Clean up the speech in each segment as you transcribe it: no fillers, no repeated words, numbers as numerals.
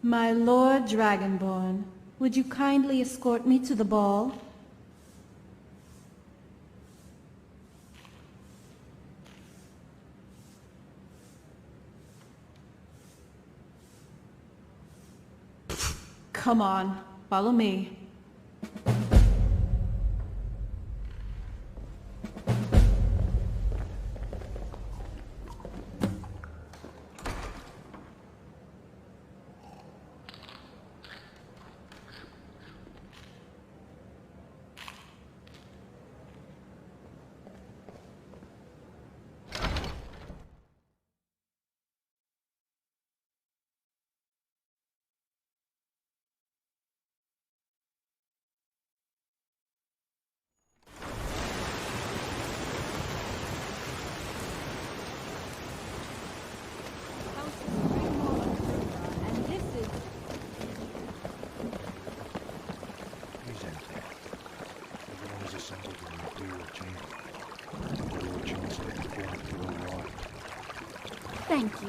My Lord Dragonborn, would you kindly escort me to the ball? Come on, follow me. Thank you.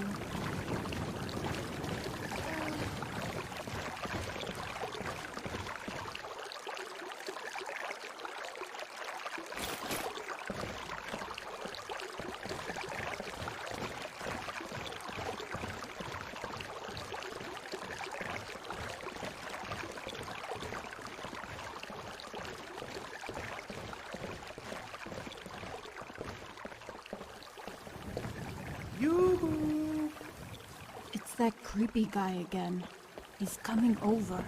Yoo-hoo! It's that creepy guy again. He's coming over.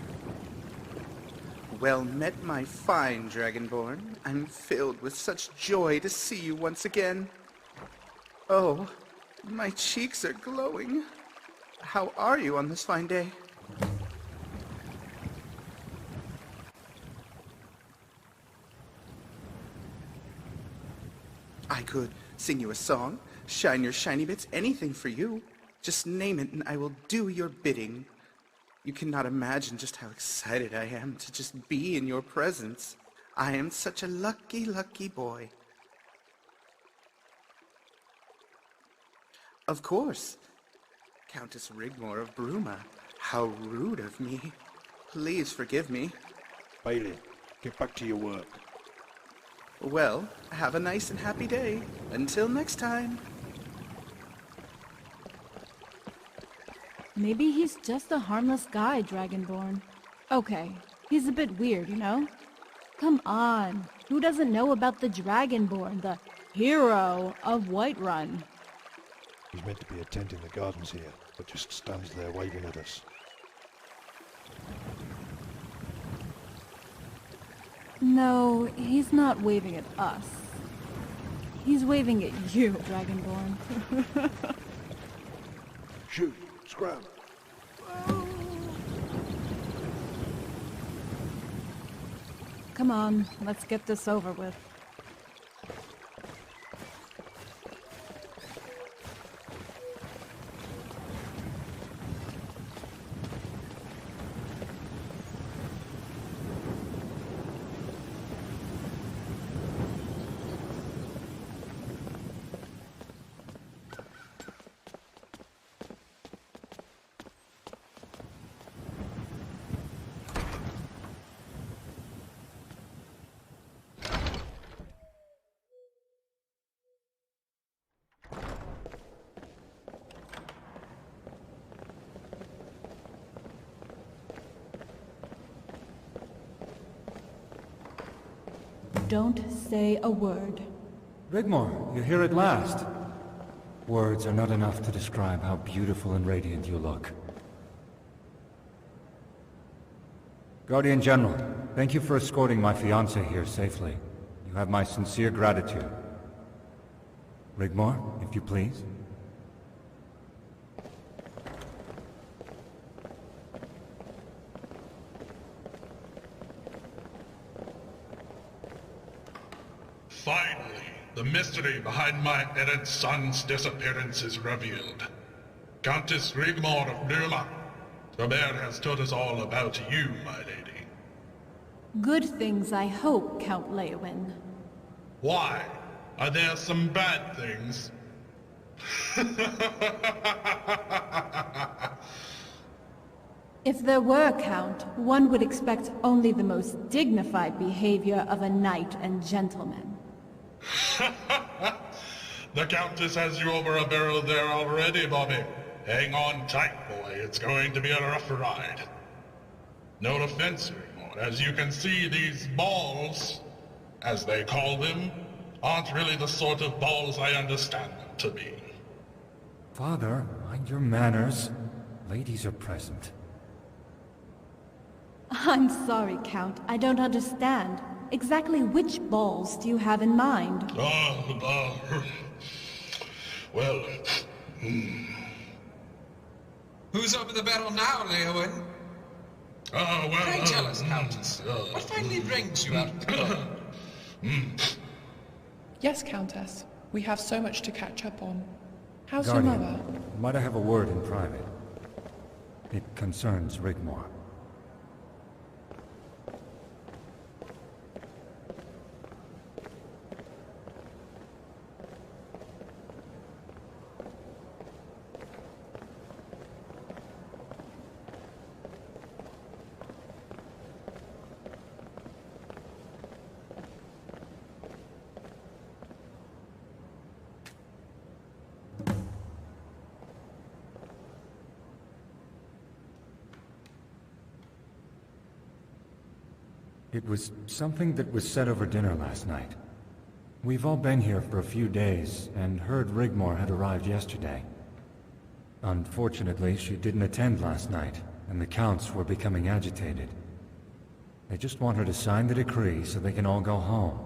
Well met, my fine Dragonborn. I'm filled with such joy to see you once again. Oh, my cheeks are glowing. How are you on this fine day? I could sing you a song, shine your shiny bits, anything for you. Just name it and I will do your bidding. You cannot imagine just how excited I am to just be in your presence. I am such a lucky, lucky boy. Of course. Countess Rigmor of Bruma. How rude of me. Please forgive me. Bailey, get back to your work. Well, have a nice and happy day. Until next time. Maybe he's just a harmless guy, Dragonborn. Okay, he's a bit weird, you know? Come on, who doesn't know about the Dragonborn, the hero of Whiterun? He's meant to be attending the gardens here, but just stands there waving at us. No, he's not waving at us. He's waving at you, Dragonborn. Shoot! Scram! Come on, let's get this over with. Don't say a word. Rigmor, you're here at last. Words are not enough to describe how beautiful and radiant you look. Guardian General, thank you for escorting my fiancé here safely. You have my sincere gratitude. Rigmor, if you please. Finally, the mystery behind my errant son's disappearance is revealed. Countess Rigmor of Bruma. Robere has told us all about you, my lady. Good things, I hope, Count Leowin. Why? Are there some bad things? If there were, Count, one would expect only the most dignified behavior of a knight and gentleman. The Countess has you over a barrel there already, Bobby. Hang on tight, boy. It's going to be a rough ride. No offense, Rigmor. As you can see, these balls, as they call them, aren't really the sort of balls I understand them to be. Father, mind your manners. Ladies are present. I'm sorry, Count. I don't understand. Exactly which balls do you have in mind? Well... Who's over the barrel now, Leowyn? Pray tell us, Countess. What finally brings you out of the club? Yes, Countess. We have so much to catch up on. How's Guardian, your mother? might I have a word in private? It concerns Rigmor. It was something that was said over dinner last night. We've all been here for a few days, and heard Rigmor had arrived yesterday. Unfortunately, she didn't attend last night, and the Counts were becoming agitated. They just want her to sign the decree so they can all go home.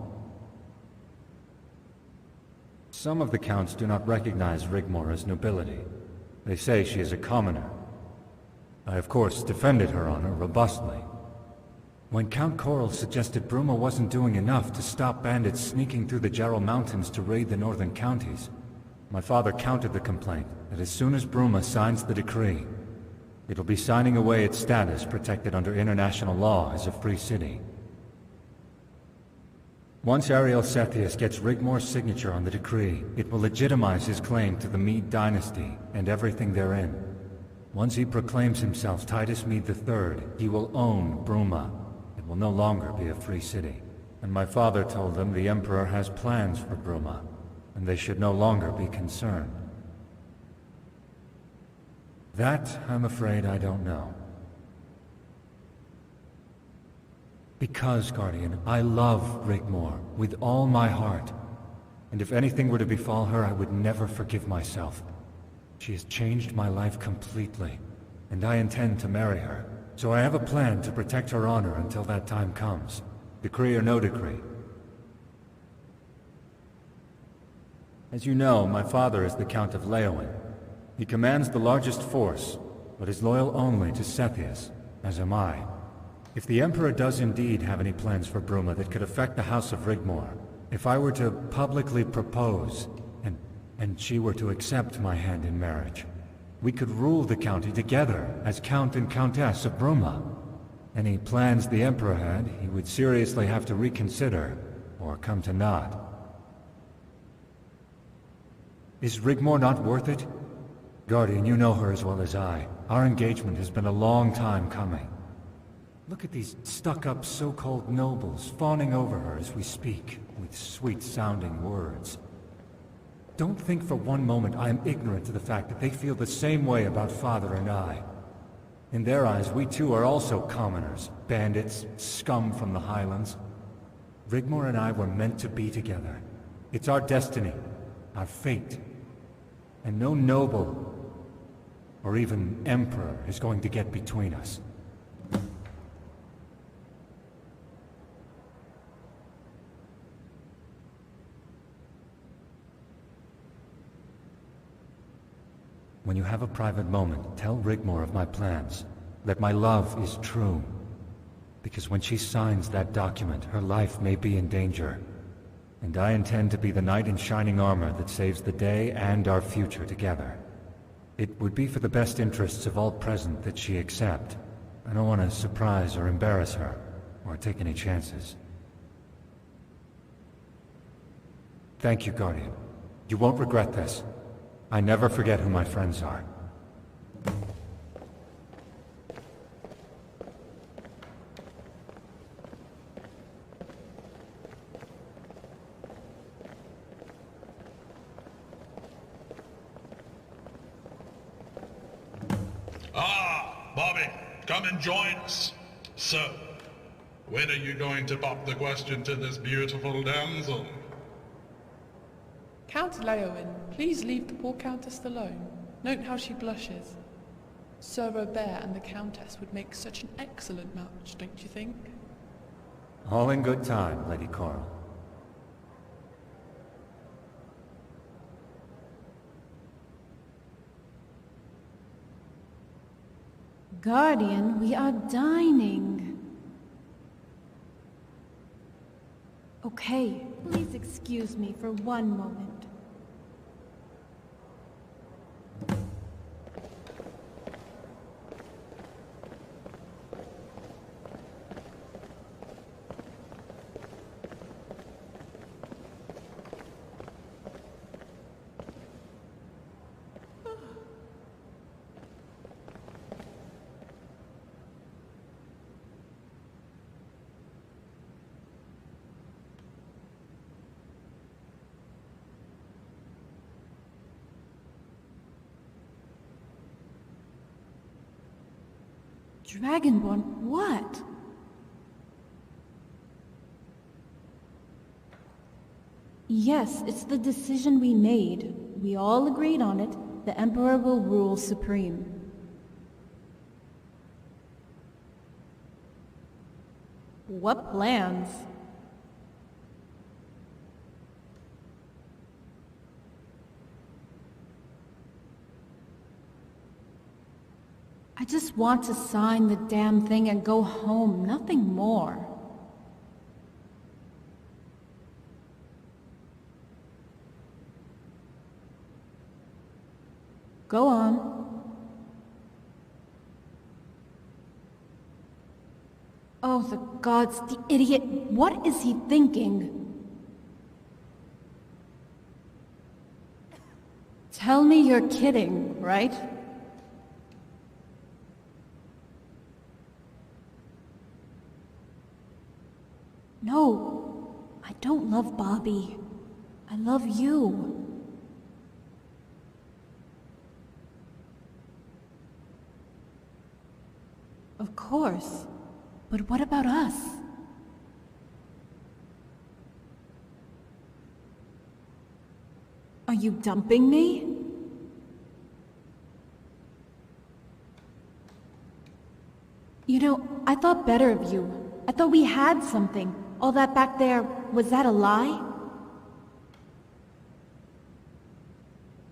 Some of the Counts do not recognize Rigmor as nobility. They say she is a commoner. I, of course, defended her honor robustly. When Count Coral suggested Bruma wasn't doing enough to stop bandits sneaking through the Jarl Mountains to raid the northern counties, my father countered the complaint that as soon as Bruma signs the decree, it'll be signing away its status protected under international law as a free city. Once Ariel Sethius gets Rigmor's signature on the decree, it will legitimize his claim to the Mede dynasty and everything therein. Once he proclaims himself Titus Mede III, he will own Bruma. Will no longer be a free city. And my father told them the Emperor has plans for Bruma, and they should no longer be concerned. That, I'm afraid, I don't know. Because, Guardian, I love Rigmor with all my heart, and if anything were to befall her, I would never forgive myself. She has changed my life completely, and I intend to marry her. So I have a plan to protect her honor until that time comes. Decree or no decree. As you know, my father is the Count of Leowyn. He commands the largest force, but is loyal only to Sethius, as am I. If the Emperor does indeed have any plans for Bruma that could affect the House of Rigmor, if I were to publicly propose, and she were to accept my hand in marriage, we could rule the county together as Count and Countess of Bruma. Any plans the Emperor had, he would seriously have to reconsider, or come to naught. Is Rigmor not worth it? Guardian, you know her as well as I. Our engagement has been a long time coming. Look at these stuck-up so-called nobles fawning over her as we speak, with sweet-sounding words. Don't think for one moment I am ignorant of the fact that they feel the same way about Father and I. In their eyes, we too are also commoners, bandits, scum from the Highlands. Rigmor and I were meant to be together. It's our destiny, our fate. And no noble, or even emperor, is going to get between us. When you have a private moment, tell Rigmor of my plans, that my love is true. Because when she signs that document, her life may be in danger. And I intend to be the knight in shining armor that saves the day and our future together. It would be for the best interests of all present that she accept. I don't want to surprise or embarrass her, or take any chances. Thank you, Guardian. You won't regret this. I never forget who my friends are. Bobby, come and join us. So, when are you going to pop the question to this beautiful damsel? Count Leowin, please leave the poor Countess alone. Note how she blushes. Sir Robere and the Countess would make such an excellent match, don't you think? All in good time, Lady Coral. Guardian, we are dining. Okay, please excuse me for one moment. Dragonborn, what? Yes, it's the decision we made. We all agreed on it. The Emperor will rule supreme. What plans? I just want to sign the damn thing and go home, nothing more. Go on. Oh, the gods, the idiot. What is he thinking? Tell me you're kidding, right? No, I don't love Bobby. I love you. Of course. But what about us? Are you dumping me? You know, I thought better of you. I thought we had something. All that back there, was that a lie?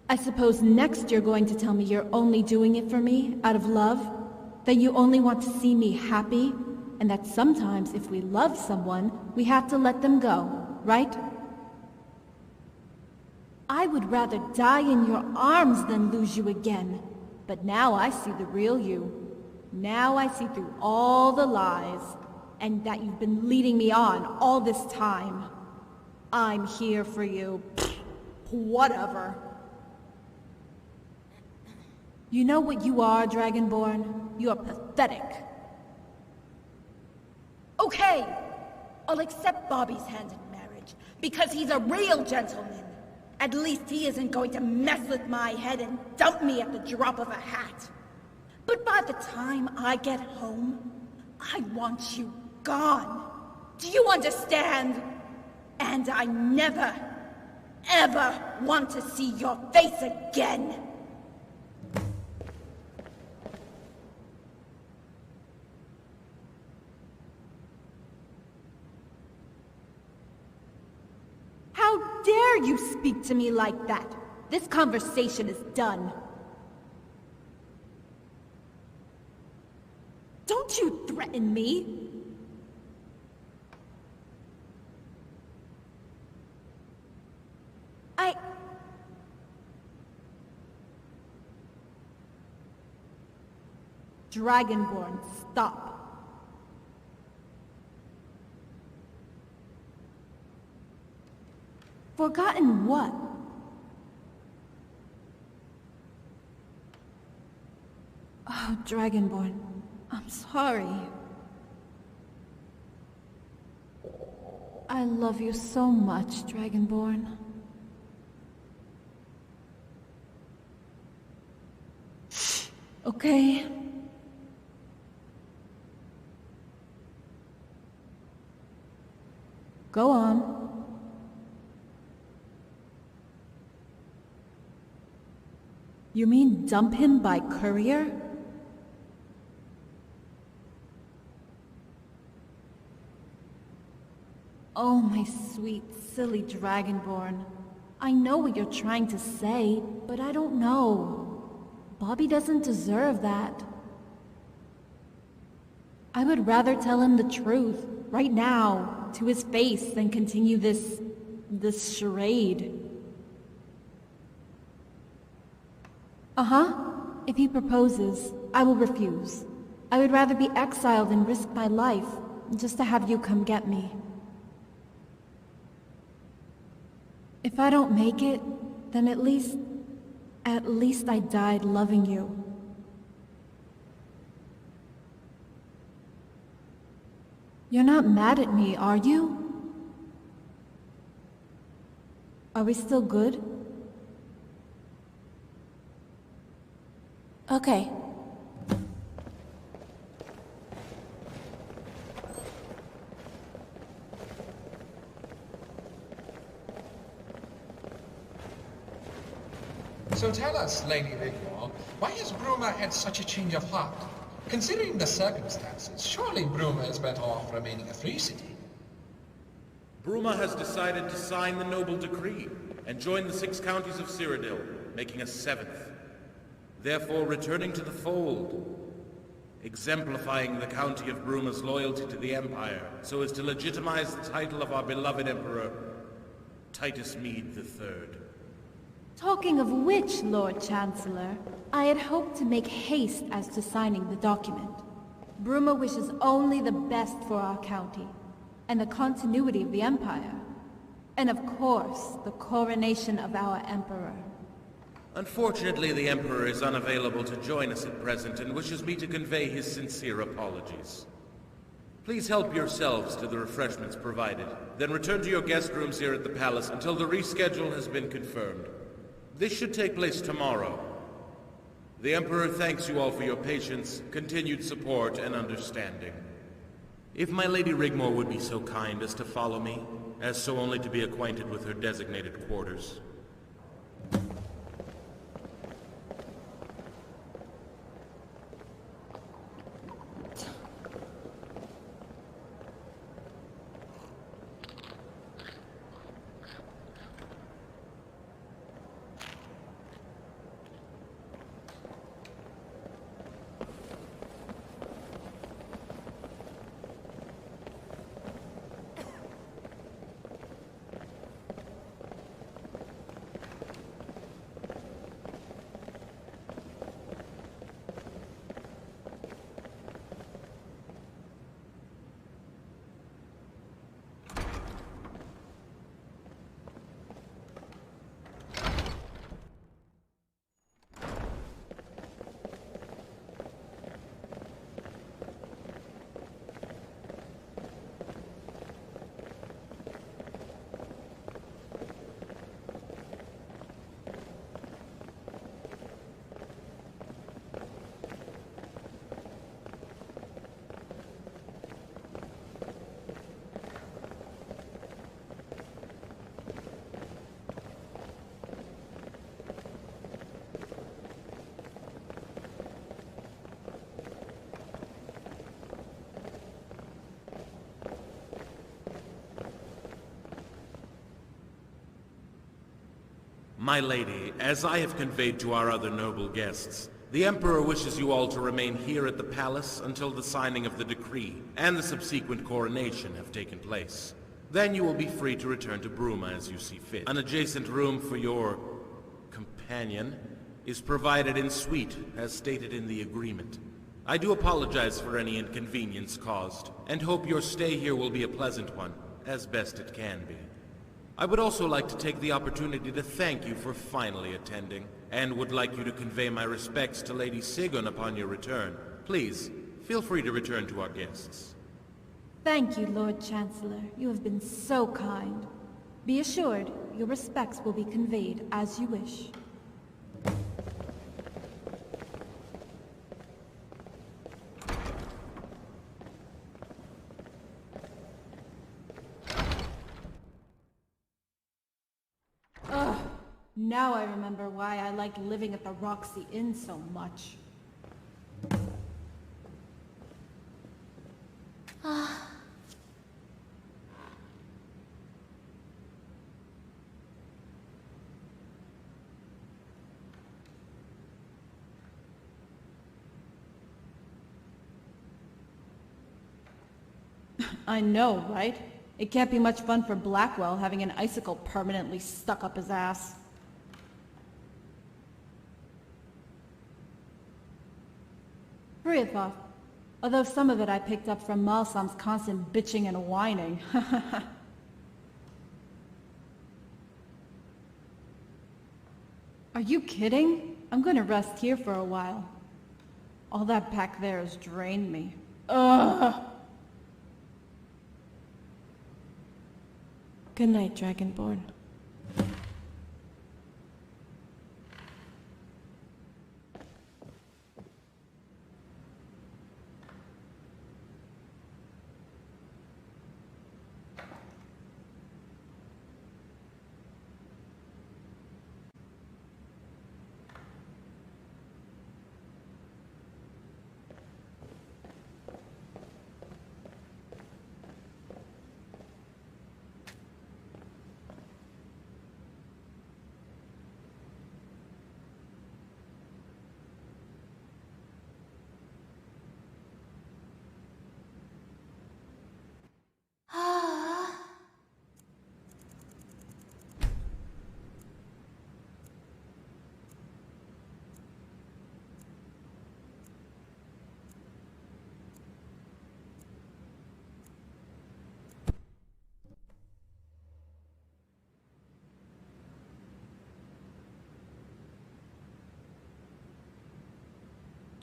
I suppose next you're going to tell me you're only doing it for me, out of love? That you only want to see me happy? And that sometimes if we love someone, we have to let them go, right? I would rather die in your arms than lose you again. But now I see the real you. Now I see through all the lies. And that you've been leading me on all this time. I'm here for you. Whatever. You know what you are, Dragonborn? You are pathetic. Okay, I'll accept Bobby's hand in marriage, because he's a real gentleman. At least he isn't going to mess with my head and dump me at the drop of a hat. But by the time I get home, I want you gone. Do you understand? And I never, ever want to see your face again. How dare you speak to me like that? This conversation is done. Don't you threaten me. Dragonborn, stop. Forgotten what? Oh, Dragonborn, I'm sorry. I love you so much, Dragonborn. Okay? Go on. You mean dump him by courier? Oh, my sweet, silly Dragonborn. I know what you're trying to say, but I don't know. Bobby doesn't deserve that. I would rather tell him the truth, right now, to his face, than continue this charade. Uh-huh. If he proposes, I will refuse. I would rather be exiled and risk my life, just to have you come get me. If I don't make it, then at least I died loving you. You're not mad at me, are you? Are we still good? Okay. So tell us, Lady Rigmor, why has Bruma had such a change of heart? Considering the circumstances, surely Bruma is better off remaining a free city. Bruma has decided to sign the noble decree and join the 6 counties of Cyrodiil, making a 7th. Therefore returning to the fold, exemplifying the county of Bruma's loyalty to the Empire, so as to legitimize the title of our beloved Emperor, Titus Mede III. Talking of which, Lord Chancellor, I had hoped to make haste as to signing the document. Bruma wishes only the best for our county, and the continuity of the Empire. And of course, the coronation of our Emperor. Unfortunately, the Emperor is unavailable to join us at present and wishes me to convey his sincere apologies. Please help yourselves to the refreshments provided, then return to your guest rooms here at the palace until the reschedule has been confirmed. This should take place tomorrow. The Emperor thanks you all for your patience, continued support, and understanding. If my Lady Rigmor would be so kind as to follow me, as so only to be acquainted with her designated quarters. My lady, as I have conveyed to our other noble guests, the Emperor wishes you all to remain here at the palace until the signing of the decree and the subsequent coronation have taken place. Then you will be free to return to Bruma as you see fit. An adjacent room for your companion is provided in suite, as stated in the agreement. I do apologize for any inconvenience caused, and hope your stay here will be a pleasant one, as best it can be. I would also like to take the opportunity to thank you for finally attending, and would like you to convey my respects to Lady Sigun upon your return. Please, feel free to return to our guests. Thank you, Lord Chancellor. You have been so kind. Be assured, your respects will be conveyed as you wish. Now I remember why I liked living at the Roxy Inn so much. I know, right? It can't be much fun for Blackwell having an icicle permanently stuck up his ass. Hurry off. Although some of it I picked up from Malsam's constant bitching and whining. Are you kidding? I'm gonna rest here for a while. All that back there has drained me. Ugh! Good night, Dragonborn.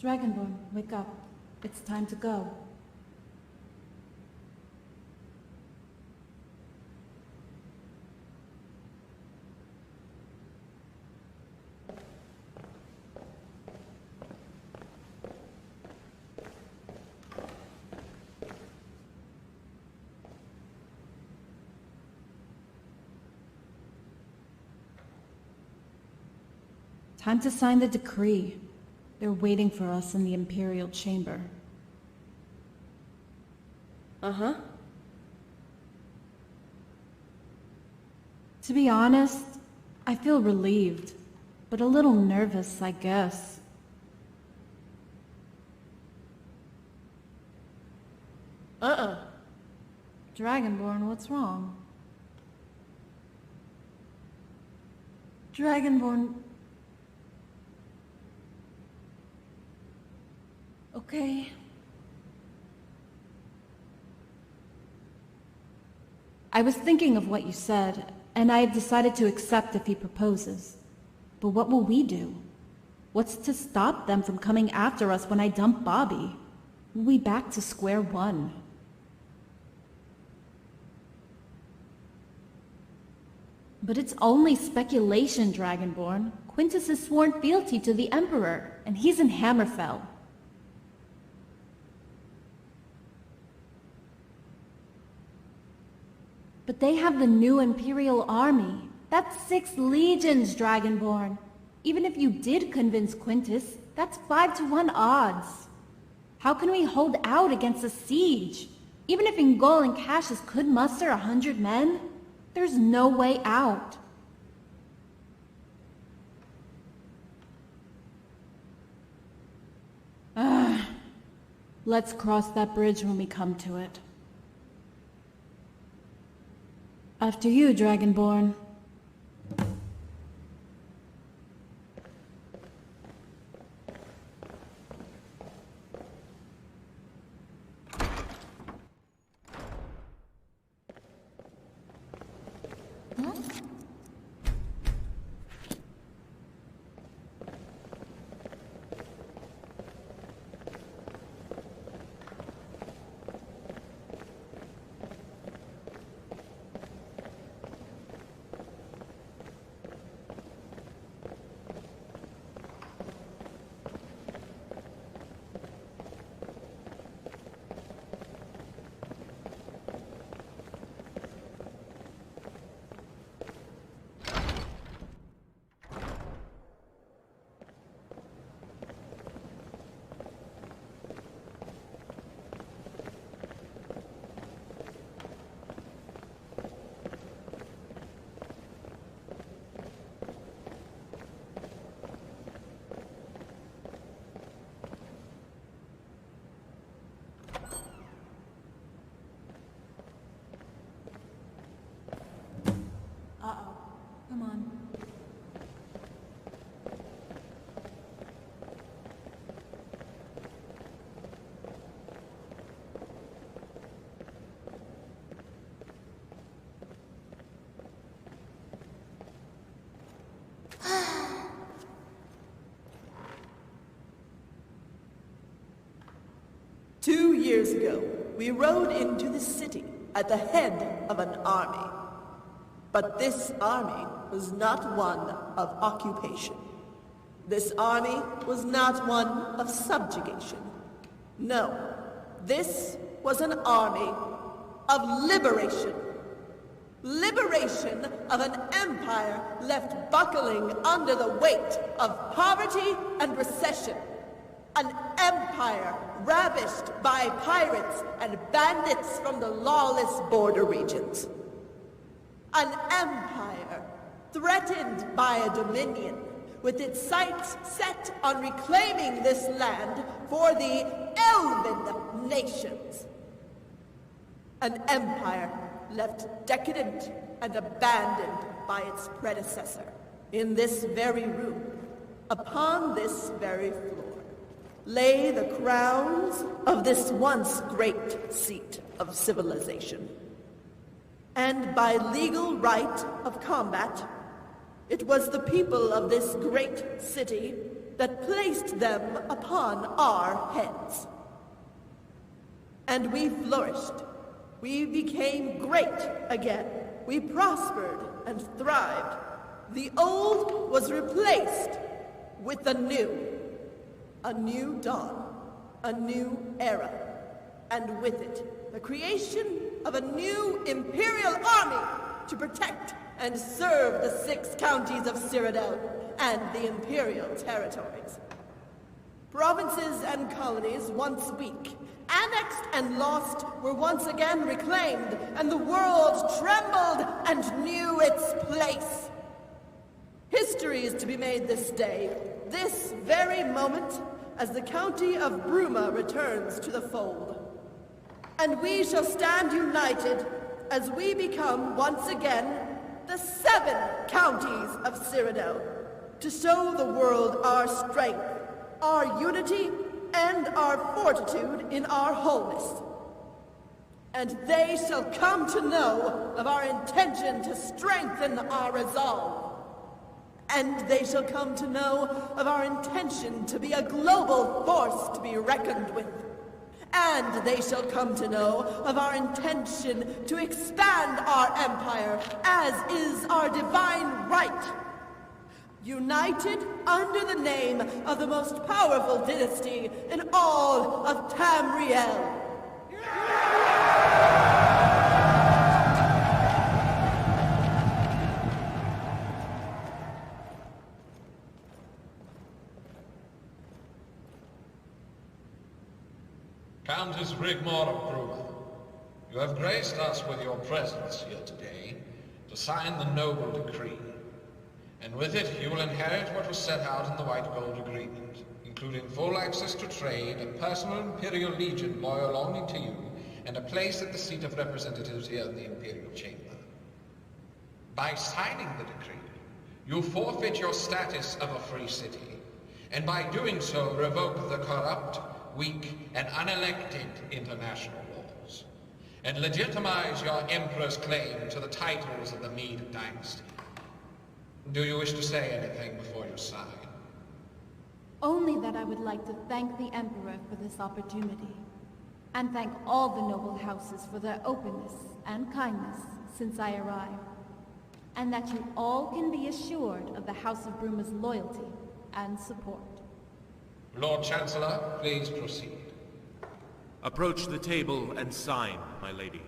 Dragonborn, wake up. It's time to go. Time to sign the decree. They're waiting for us in the Imperial Chamber. Uh-huh. To be honest, I feel relieved, but a little nervous, I guess. Dragonborn, what's wrong? Dragonborn... Okay. I was thinking of what you said, and I have decided to accept if he proposes. But what will we do? What's to stop them from coming after us when I dump Bobby? We'll be back to square one. But it's only speculation, Dragonborn. Quintus has sworn fealty to the Emperor, and he's in Hammerfell. But they have the new Imperial army. That's 6 legions, Dragonborn. Even if you did convince Quintus, that's 5-to-1 odds. How can we hold out against a siege? Even if Ingol and Cassius could muster 100 men, there's no way out. Let's cross that bridge when we come to it. After you, Dragonborn. 2 years ago, we rode into the city at the head of an army. But this army was not one of occupation. This army was not one of subjugation. No, this was an army of liberation. Liberation of an empire left buckling under the weight of poverty and recession. An empire ravished by pirates and bandits from the lawless border regions. An empire threatened by a dominion with its sights set on reclaiming this land for the Elven nations. An empire left decadent and abandoned by its predecessor. In this very room, upon this very floor, lay the crowns of this once great seat of civilization. And by legal right of combat, it was the people of this great city that placed them upon our heads. And we flourished. We became great again. We prospered and thrived. The old was replaced with the new. A new dawn, a new era, and with it, the creation of a new imperial army to protect and serve the 6 counties of Cyrodiil and the imperial territories. Provinces and colonies once weak, annexed and lost, were once again reclaimed, and the world trembled and knew its place. History is to be made this day, this very moment, as the county of Bruma returns to the fold. And we shall stand united as we become once again the 7 counties of Cyrodiil, to show the world our strength, our unity, and our fortitude in our wholeness. And they shall come to know of our intention to strengthen our resolve. And they shall come to know of our intention to be a global force to be reckoned with. And they shall come to know of our intention to expand our empire, as is our divine right. United under the name of the most powerful dynasty in all of Tamriel. Countess Rigmor of Bruma, you have graced us with your presence here today to sign the noble decree. And with it, you will inherit what was set out in the White Gold Agreement, including full access to trade, a personal Imperial Legion loyal only to you, and a place at the seat of representatives here in the Imperial Chamber. By signing the decree, you forfeit your status of a free city, and by doing so revoke the corrupt, weak, and unelected international laws, and legitimize your Emperor's claim to the titles of the Mede dynasty. Do you wish to say anything before you sign? Only that I would like to thank the Emperor for this opportunity, and thank all the noble houses for their openness and kindness since I arrived, and that you all can be assured of the House of Bruma's loyalty and support. Lord Chancellor, please proceed. Approach the table and sign, my lady.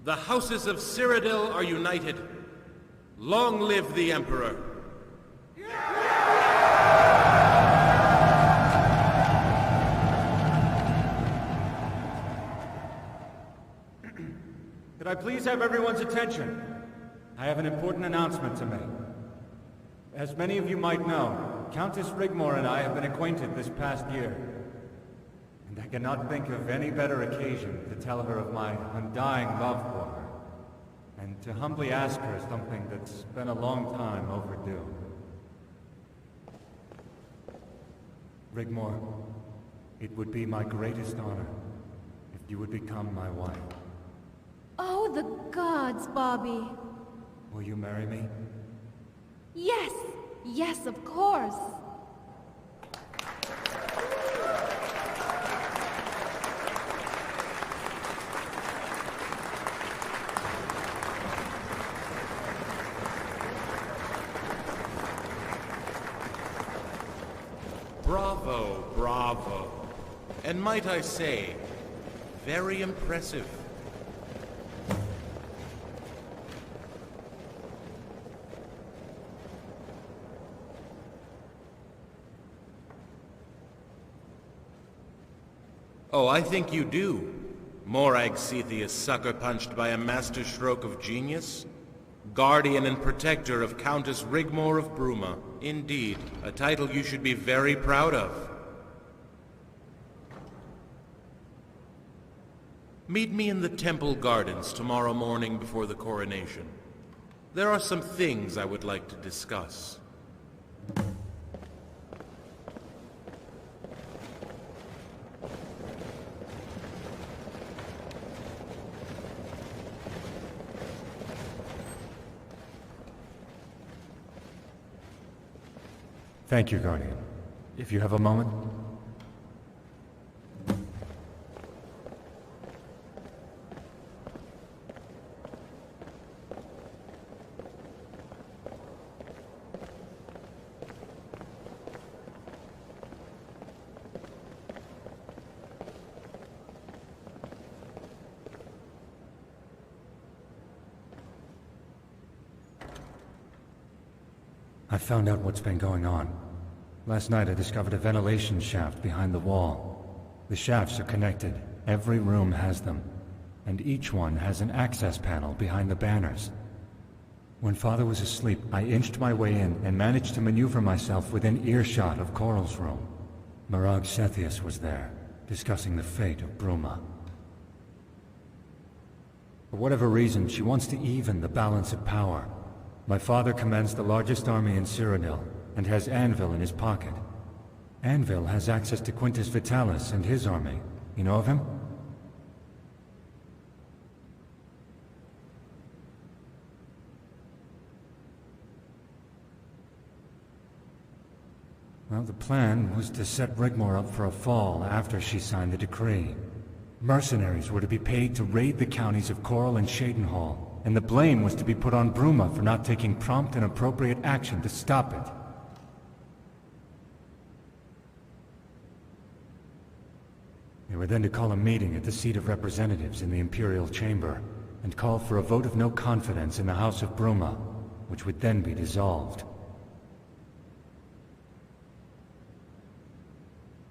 The houses of Cyrodiil are united. Long live the Emperor! Could I please have everyone's attention? I have an important announcement to make. As many of you might know, Countess Rigmor and I have been acquainted this past year. And I cannot think of any better occasion to tell her of my undying love for her, and to humbly ask her something that's been a long time overdue. Rigmor, it would be my greatest honor if you would become my wife. Oh, the gods, Bobby. Will you marry me? Yes! Yes, of course! bravo, bravo. And might I say, very impressive. Oh, I think you do. Morag Cetheus sucker-punched by a master stroke of genius? Guardian and protector of Countess Rigmor of Bruma. Indeed, a title you should be very proud of. Meet me in the temple gardens tomorrow morning before the coronation. There are some things I would like to discuss. Thank you, Guardian. If you have a moment. I found out what's been going on. Last night I discovered a ventilation shaft behind the wall. The shafts are connected. Every room has them. And each one has an access panel behind the banners. When Father was asleep, I inched my way in and managed to maneuver myself within earshot of Coral's room. Morag Cetheus was there, discussing the fate of Bruma. For whatever reason, she wants to even the balance of power. My father commands the largest army in Cyrodiil, and has Anvil in his pocket. Anvil has access to Quintus Vitalis and his army. You know of him? Well, the plan was to set Rigmor up for a fall after she signed the decree. Mercenaries were to be paid to raid the counties of Coral and Cyrodiil, and the blame was to be put on Bruma for not taking prompt and appropriate action to stop it. They were then to call a meeting at the seat of representatives in the Imperial Chamber, and call for a vote of no confidence in the House of Bruma, which would then be dissolved.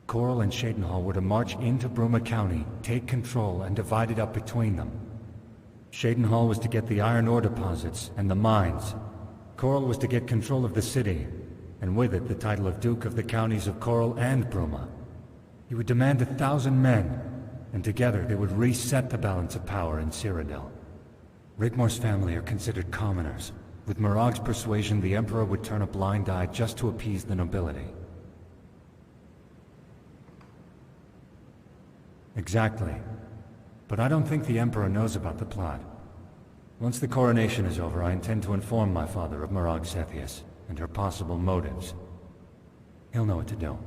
Coral and Cyrodiil were to march into Bruma County, take control, and divide it up between them. Cyrodiil was to get the iron ore deposits and the mines. Coral was to get control of the city, and with it the title of Duke of the counties of Coral and Bruma. He would demand 1,000 men, and together they would reset the balance of power in Cyrodiil. Rigmor's family are considered commoners. With Morag's persuasion, the Emperor would turn a blind eye just to appease the nobility. Exactly. But I don't think the Emperor knows about the plot. Once the coronation is over, I intend to inform my father of Morag Cetheus and her possible motives. He'll know what to do.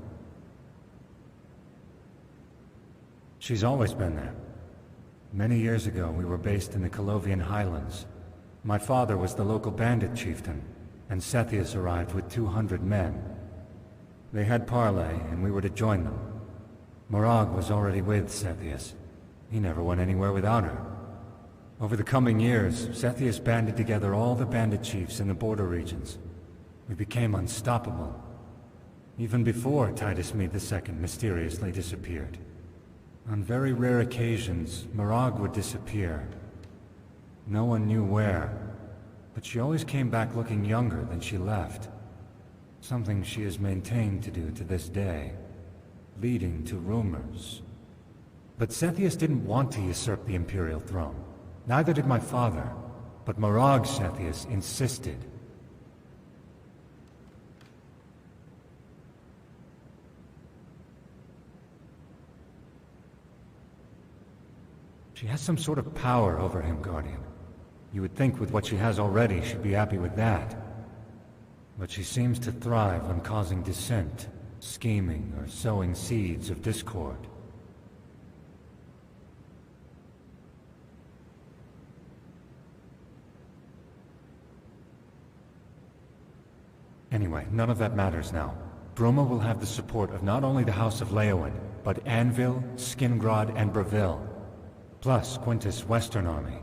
She's always been there. Many years ago, we were based in the Colovian Highlands. My father was the local bandit chieftain, and Cetheus arrived with 200 men. They had parley, and we were to join them. Morag was already with Cetheus. He never went anywhere without her. Over the coming years, Cetheus banded together all the bandit chiefs in the border regions. We became unstoppable. Even before Titus Mede II mysteriously disappeared. On very rare occasions, Morag would disappear. No one knew where, but she always came back looking younger than she left. Something she has maintained to do to this day, leading to rumors. But Cetheus didn't want to usurp the Imperial throne. Neither did my father, but Morag Cetheus insisted. She has some sort of power over him, Guardian. You would think with what she has already, she'd be happy with that. But she seems to thrive on causing dissent, scheming, or sowing seeds of discord. Anyway, none of that matters now. Bruma will have the support of not only the House of Leowen, but Anvil, Skingrad, and Breville, plus Quintus' Western Army.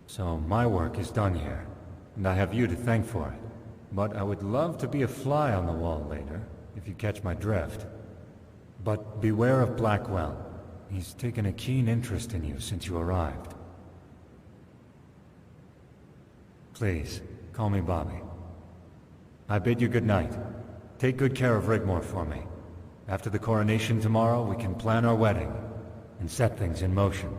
So my work is done here, and I have you to thank for it. But I would love to be a fly on the wall later, if you catch my drift. But beware of Blackwell. He's taken a keen interest in you since you arrived. Please, call me Bobby. I bid you good night. Take good care of Rigmor for me. After the coronation tomorrow, we can plan our wedding and set things in motion.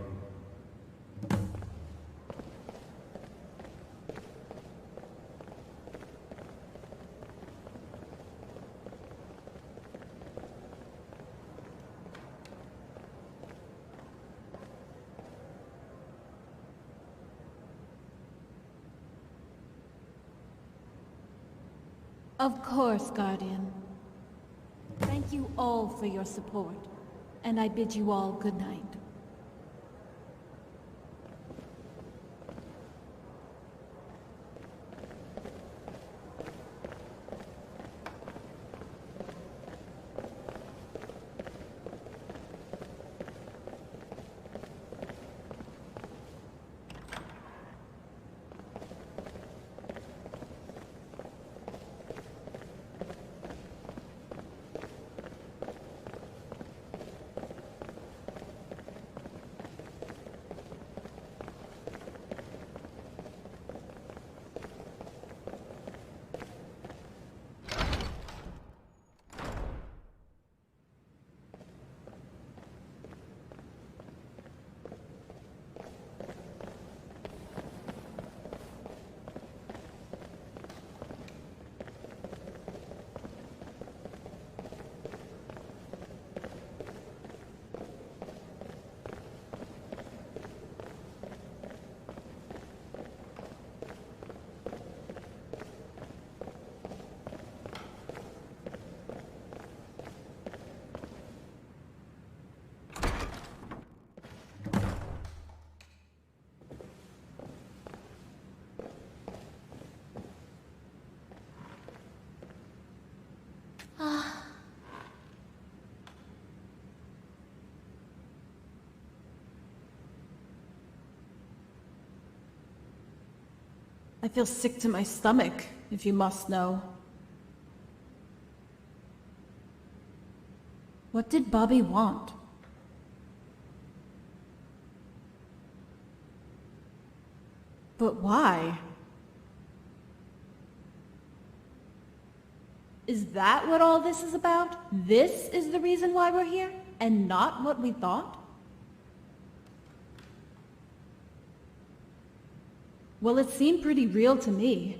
Of course, Guardian. Thank you all for your support, and I bid you all good night. I feel sick to my stomach, if you must know. What did Bobby want? But why? Is that what all this is about? This is the reason why we're here, and not what we thought? Well, it seemed pretty real to me.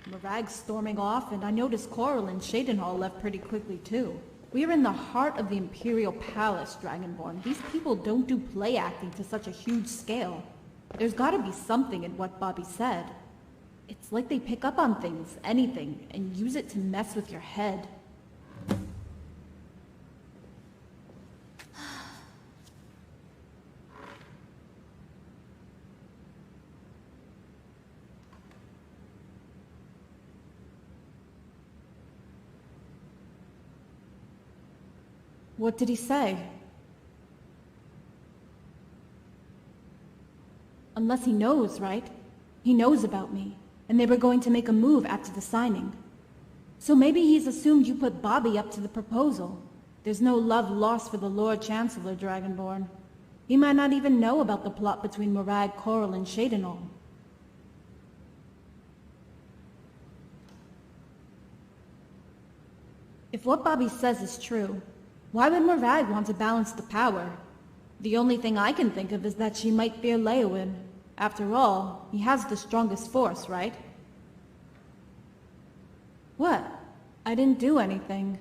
Morag storming off, and I noticed Coral and Shadenhall left pretty quickly too. We are in the heart of the Imperial Palace, Dragonborn. These people don't do play acting to such a huge scale. There's gotta be something in what Bobby said. It's like they pick up on things, anything, and use it to mess with your head. What did he say? Unless he knows, right? He knows about me, and they were going to make a move after the signing. So maybe he's assumed you put Bobby up to the proposal. There's no love lost for the Lord Chancellor, Dragonborn. He might not even know about the plot between Morag, Coral, and Shadenhall. If what Bobby says is true, why would Morag want to balance the power? The only thing I can think of is that she might fear Leowen. After all, he has the strongest force, right? What? I didn't do anything.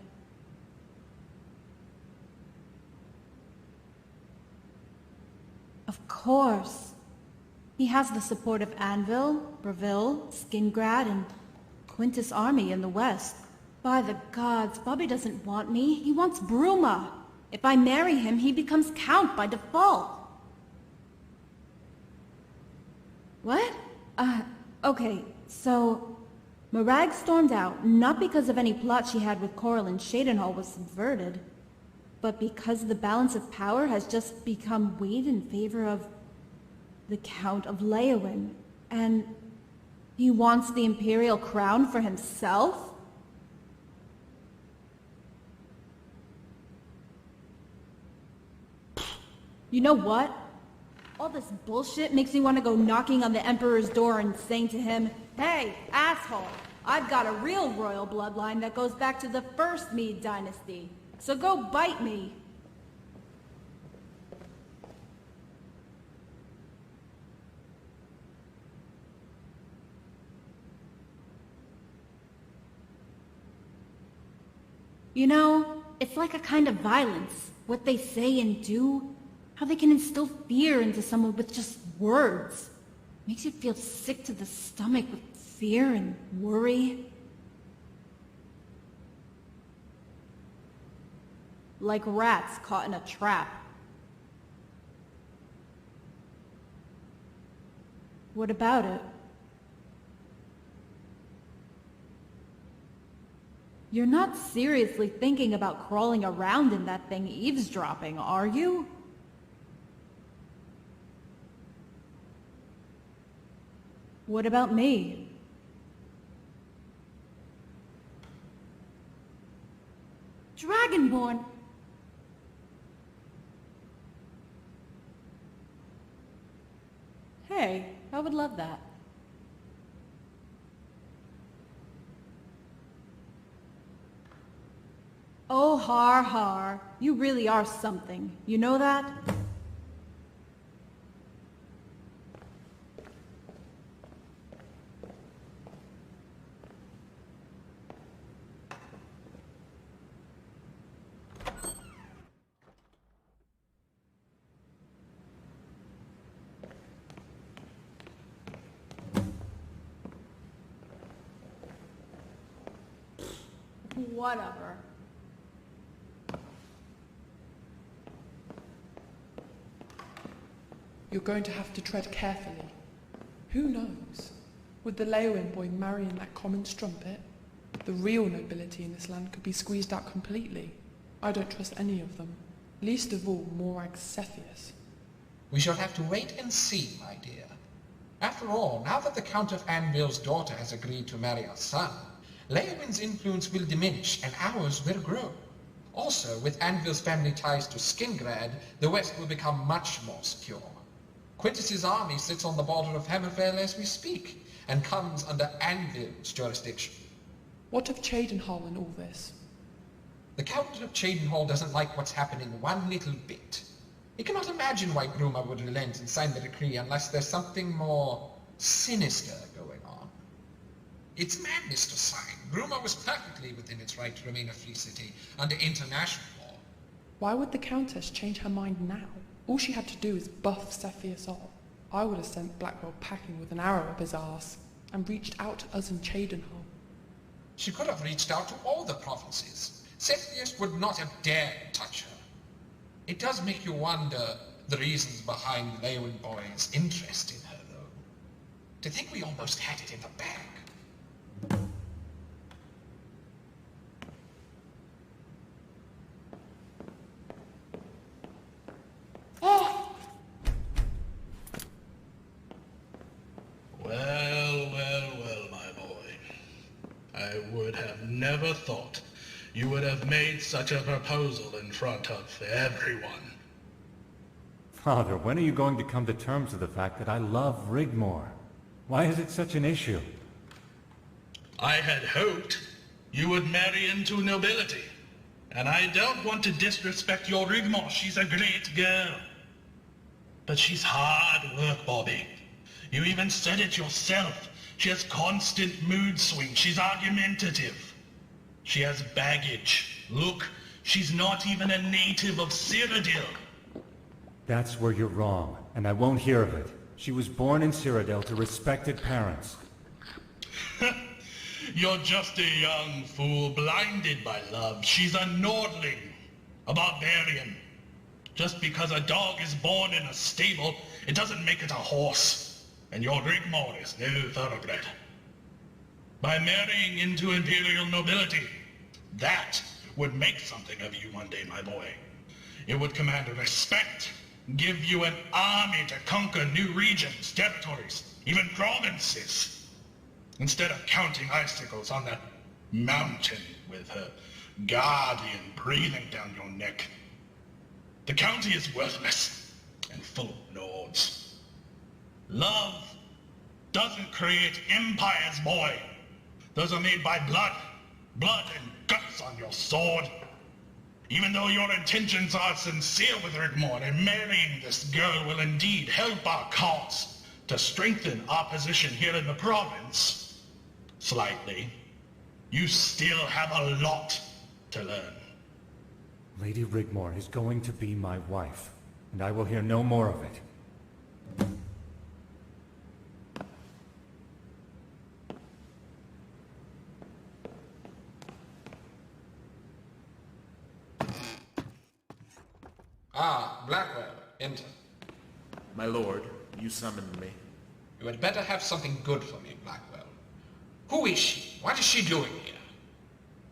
Of course. He has the support of Anvil, Breville, Skingrad, and Quintus' army in the west. By the gods, Bobby doesn't want me. He wants Bruma. If I marry him, he becomes Count by default. What? Okay, so Morag stormed out, not because of any plot she had with Coral and Shadenhall was subverted, but because the balance of power has just become weighed in favor of the Count of Leyawiin, and he wants the Imperial crown for himself? You know what? All this bullshit makes me want to go knocking on the Emperor's door and saying to him, "Hey, asshole, I've got a real royal bloodline that goes back to the first Mede dynasty, so go bite me." You know, it's like a kind of violence. What they say and do, how they can instill fear into someone with just words. Makes you feel sick to the stomach with fear and worry. Like rats caught in a trap. What about it? You're not seriously thinking about crawling around in that thing eavesdropping, are you? What about me? Dragonborn! Hey, I would love that. Oh, Har Har, you really are something. You know that? Whatever. You're going to have to tread carefully. Who knows? Would the Leyawiin boy marrying that common strumpet? The real nobility in this land could be squeezed out completely. I don't trust any of them. Least of all, Morag Cepheus. We shall have to wait and see, my dear. After all, now that the Count of Anvil's daughter has agreed to marry our son, Leyawiin's influence will diminish and ours will grow. Also, with Anvil's family ties to Skingrad, the West will become much more secure. Quintus's army sits on the border of Hammerfell as we speak, and comes under Anvil's jurisdiction. What of Cheydinhal in all this? The Count of Cheydinhal doesn't like what's happening one little bit. He cannot imagine why Gruma would relent and sign the decree unless there's something more sinister going on. It's madness to sign. Gruma was perfectly within its right to remain a free city under international law. Why would the Countess change her mind now? All she had to do is buff Cepheus off. I would have sent Blackwell packing with an arrow up his arse, and reached out to us in Cheydinhal. She could have reached out to all the provinces. Cepheus would not have dared touch her. It does make you wonder the reasons behind the Leyawiin boy's interest in her, though. To think we almost had it in the bag. Oh! Well, my boy. I would have never thought you would have made such a proposal in front of everyone. Father, when are you going to come to terms with the fact that I love Rigmor? Why is it such an issue? I had hoped you would marry into nobility. And I don't want to disrespect your Rigmor. She's a great girl. But she's hard work, Bobby. You even said it yourself. She has constant mood swings. She's argumentative. She has baggage. Look, she's not even a native of Cyrodiil. That's where you're wrong, and I won't hear of it. She was born in Cyrodiil to respected parents. You're just a young fool blinded by love. She's a Nordling, a barbarian. Just because a dog is born in a stable, it doesn't make it a horse. And your Rigmor is no thoroughbred. by marrying into imperial nobility. That would make something of you one day, my boy. It would command respect, give you an army to conquer new regions, territories, even provinces. Instead of counting icicles on that mountain with her guardian breathing down your neck. The county is worthless and full of lords. Love doesn't create empires, boy. Those are made by blood and guts on your sword. Even though your intentions are sincere with Rigmor, and marrying this girl will indeed help our cause to strengthen our position here in the province, slightly, you still have a lot to learn. Lady Rigmor is going to be my wife, and I will hear no more of it. Ah, Blackwell, enter. My lord, you summoned me. You had better have something good for me, Blackwell. Who is she? What is she doing here?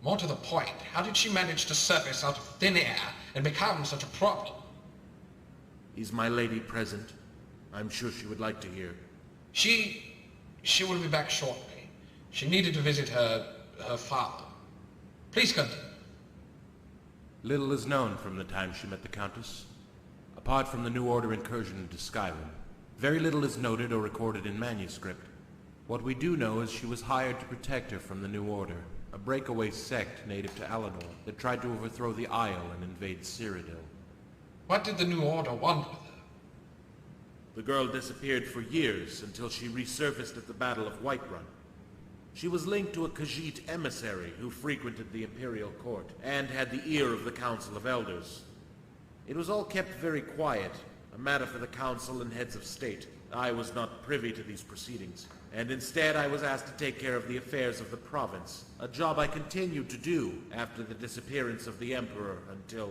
More to the point, how did she manage to surface out of thin air and become such a problem? Is my lady present? I'm sure she would like to hear. She will be back shortly. She needed to visit her father. Please continue. Little is known from the time she met the Countess. Apart from the New Order incursion into Skyrim, very little is noted or recorded in manuscript. What we do know is she was hired to protect her from the New Order, a breakaway sect native to Alinor that tried to overthrow the Isle and invade Cyrodiil. What did the New Order want with her? The girl disappeared for years until she resurfaced at the Battle of Whiterun. She was linked to a Khajiit emissary who frequented the Imperial Court and had the ear of the Council of Elders. It was all kept very quiet, a matter for the Council and heads of state. I was not privy to these proceedings, and instead I was asked to take care of the affairs of the province, a job I continued to do after the disappearance of the Emperor until...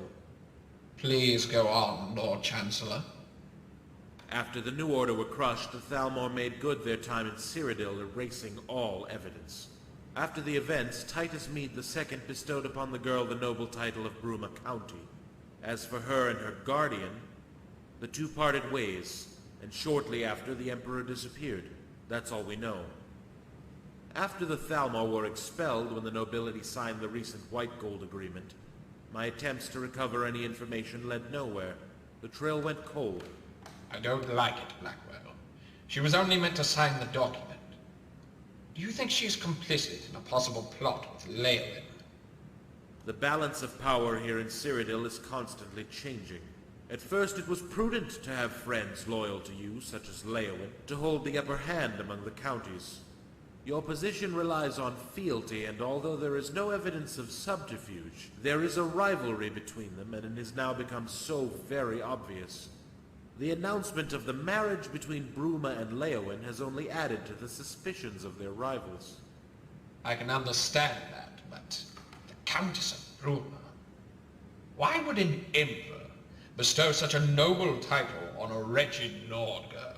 Please go on, Lord Chancellor. After the New Order were crushed, the Thalmor made good their time in Cyrodiil, erasing all evidence. After the events, Titus Mede II bestowed upon the girl the noble title of Bruma County. As for her and her guardian, the two parted ways, and shortly after the Emperor disappeared. That's all we know. After the Thalmor were expelled when the nobility signed the recent White Gold Agreement, my attempts to recover any information led nowhere. The trail went cold. I don't like it, Blackwell. She was only meant to sign the document. Do you think she's complicit in a possible plot with Leowyn? The balance of power here in Cyrodiil is constantly changing. At first it was prudent to have friends loyal to you, such as Leowyn, to hold the upper hand among the counties. Your position relies on fealty, and although there is no evidence of subterfuge, there is a rivalry between them, and it has now become so very obvious. The announcement of the marriage between Bruma and Leowyn has only added to the suspicions of their rivals. I can understand that, but the Countess of Bruma... Why would an emperor bestow such a noble title on a wretched Nord girl?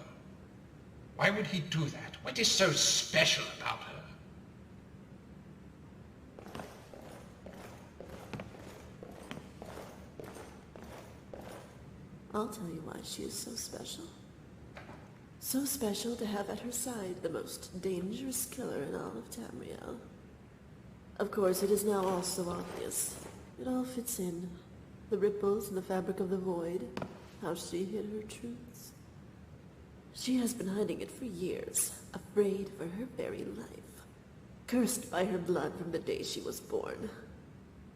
Why would he do that? What is so special about her? I'll tell you why she is so special. So special to have at her side the most dangerous killer in all of Tamriel. Of course, it is now all so obvious. It all fits in. The ripples in the fabric of the void. How she hid her truths. She has been hiding it for years, afraid for her very life. Cursed by her blood from the day she was born.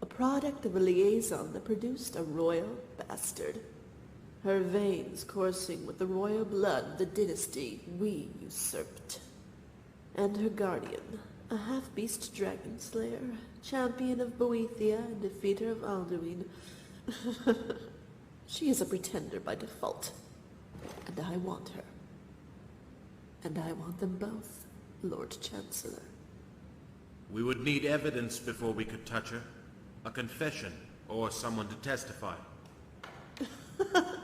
A product of a liaison that produced a royal bastard. Her veins coursing with the royal blood of the dynasty we usurped. And her guardian, a half-beast dragon slayer, champion of Boethia and defeater of Alduin. She is a pretender by default. And I want her. And I want them both, Lord Chancellor. We would need evidence before we could touch her. A confession, or someone to testify.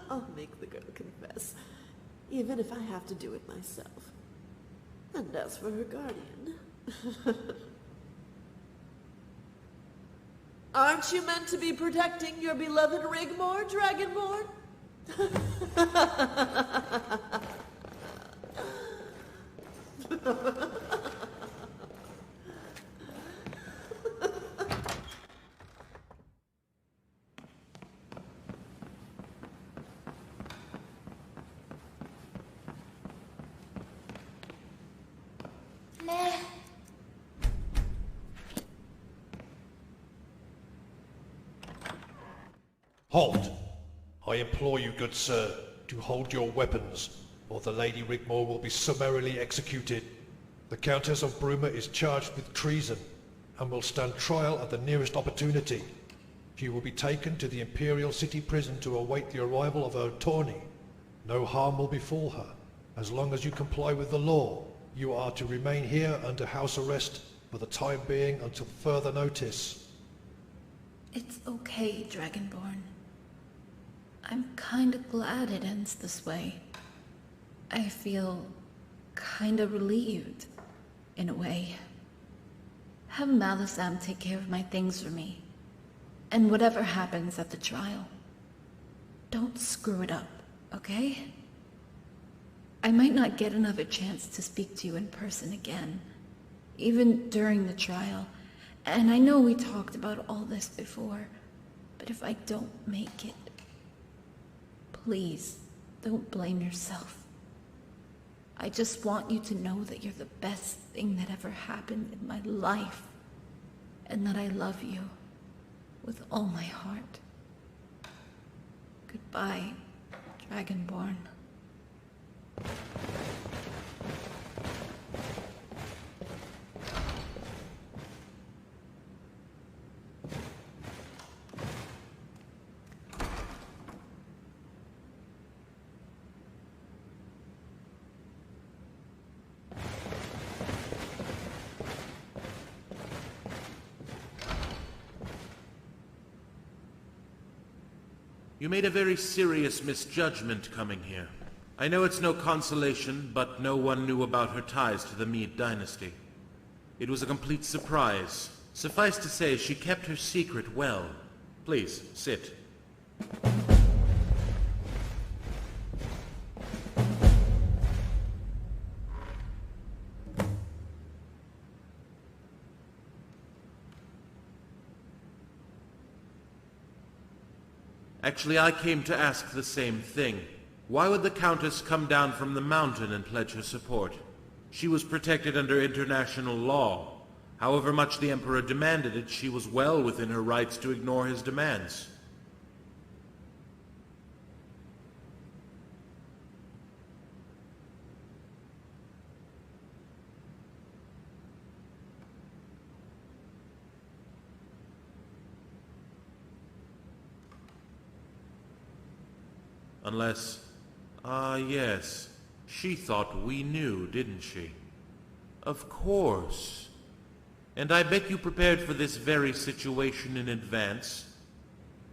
I'll make the girl confess, even if I have to do it myself. And as for her guardian, Aren't you meant to be protecting your beloved Rigmor, Dragonborn? Halt! I implore you, good sir, to hold your weapons, or the Lady Rigmor will be summarily executed. The Countess of Bruma is charged with treason, and will stand trial at the nearest opportunity. She will be taken to the Imperial City Prison to await the arrival of her attorney. No harm will befall her. As long as you comply with the law, you are to remain here under house arrest for the time being until further notice. It's okay, Dragonborn. I'm kinda glad it ends this way. I feel kinda relieved, in a way. Have Malisam take care of my things for me. And whatever happens at the trial, don't screw it up, okay? I might not get another chance to speak to you in person again, even during the trial. And I know we talked about all this before, but if I don't make it, please don't blame yourself. I just want you to know that you're the best thing that ever happened in my life, and that I love you with all my heart. Goodbye, Dragonborn. You made a very serious misjudgment coming here. I know it's no consolation, but no one knew about her ties to the Meade dynasty. It was a complete surprise. Suffice to say, she kept her secret well. Please, sit. Actually, I came to ask the same thing. Why would the Countess come down from the mountain and pledge her support? She was protected under international law. However much the Emperor demanded it, she was well within her rights to ignore his demands. Unless... yes. She thought we knew, didn't she? Of course. And I bet you prepared for this very situation in advance.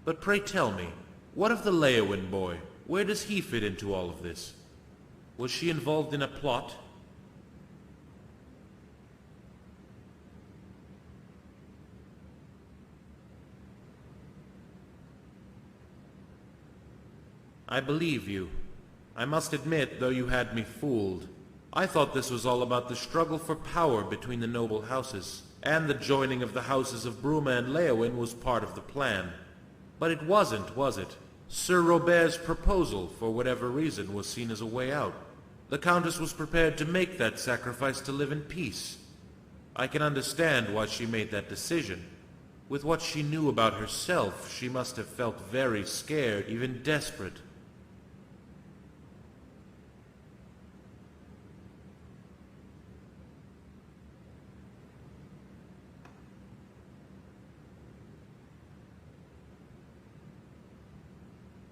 But pray tell me, what of the Leowin boy? Where does he fit into all of this? Was she involved in a plot? I believe you. I must admit, though you had me fooled. I thought this was all about the struggle for power between the noble houses, and the joining of the houses of Bruma and Leowin was part of the plan. But it wasn't, was it? Sir Robere's proposal, for whatever reason, was seen as a way out. The Countess was prepared to make that sacrifice to live in peace. I can understand why she made that decision. With what she knew about herself, she must have felt very scared, even desperate.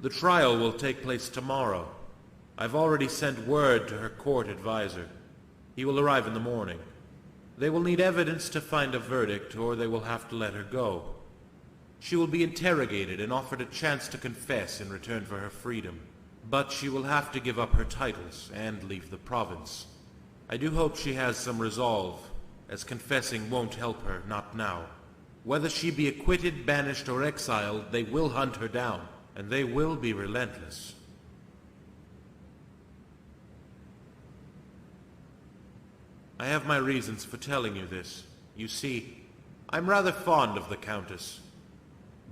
The trial will take place tomorrow. I've already sent word to her court advisor. He will arrive in the morning. They will need evidence to find a verdict, or they will have to let her go. She will be interrogated and offered a chance to confess in return for her freedom. But she will have to give up her titles and leave the province. I do hope she has some resolve, as confessing won't help her, not now. Whether she be acquitted, banished, or exiled, they will hunt her down, and they will be relentless. I have my reasons for telling you this. You see, I'm rather fond of the Countess.